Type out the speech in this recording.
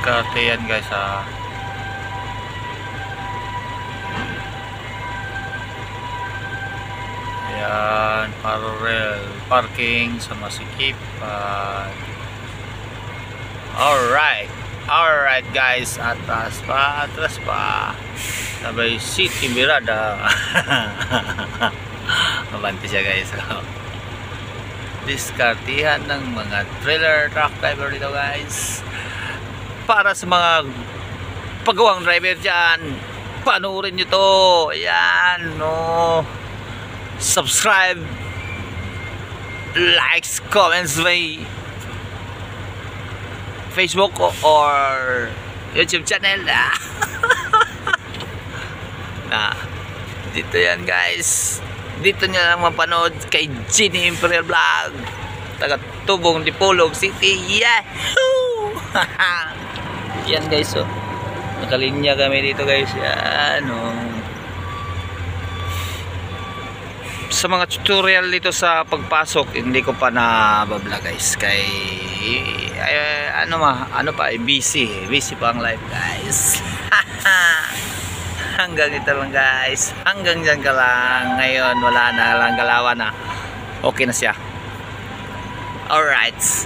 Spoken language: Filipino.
diskarte yan guys ha. Ayan, parallel parking sa Masikipan. Alright guys, atras pa sabay City Mirada. Mabanti siya guys. Diskartihan ng mga trailer truck driver dito guys. Para sa mga pagawang driver dyan, panoorin nyo to. Ayan, no. Subscribe, likes, comments by Facebook or YouTube channel. Nah, dito yan guys. Dito nyo lang mapanood kay Genie Imperial Vlog, taga Tubong Dipolog City. Yahoo! Yan guys, oh. Nakalinya kami dito guys. Yan, oh. Sa mga tutorial dito sa pagpasok, hindi ko pa na-vlog guys. Kay ano pa, busy pa ang live guys. Hanggang ito lang guys. Hanggang dyan ka lang. Ngayon wala na lang galawan na. Okay na siya. Alright.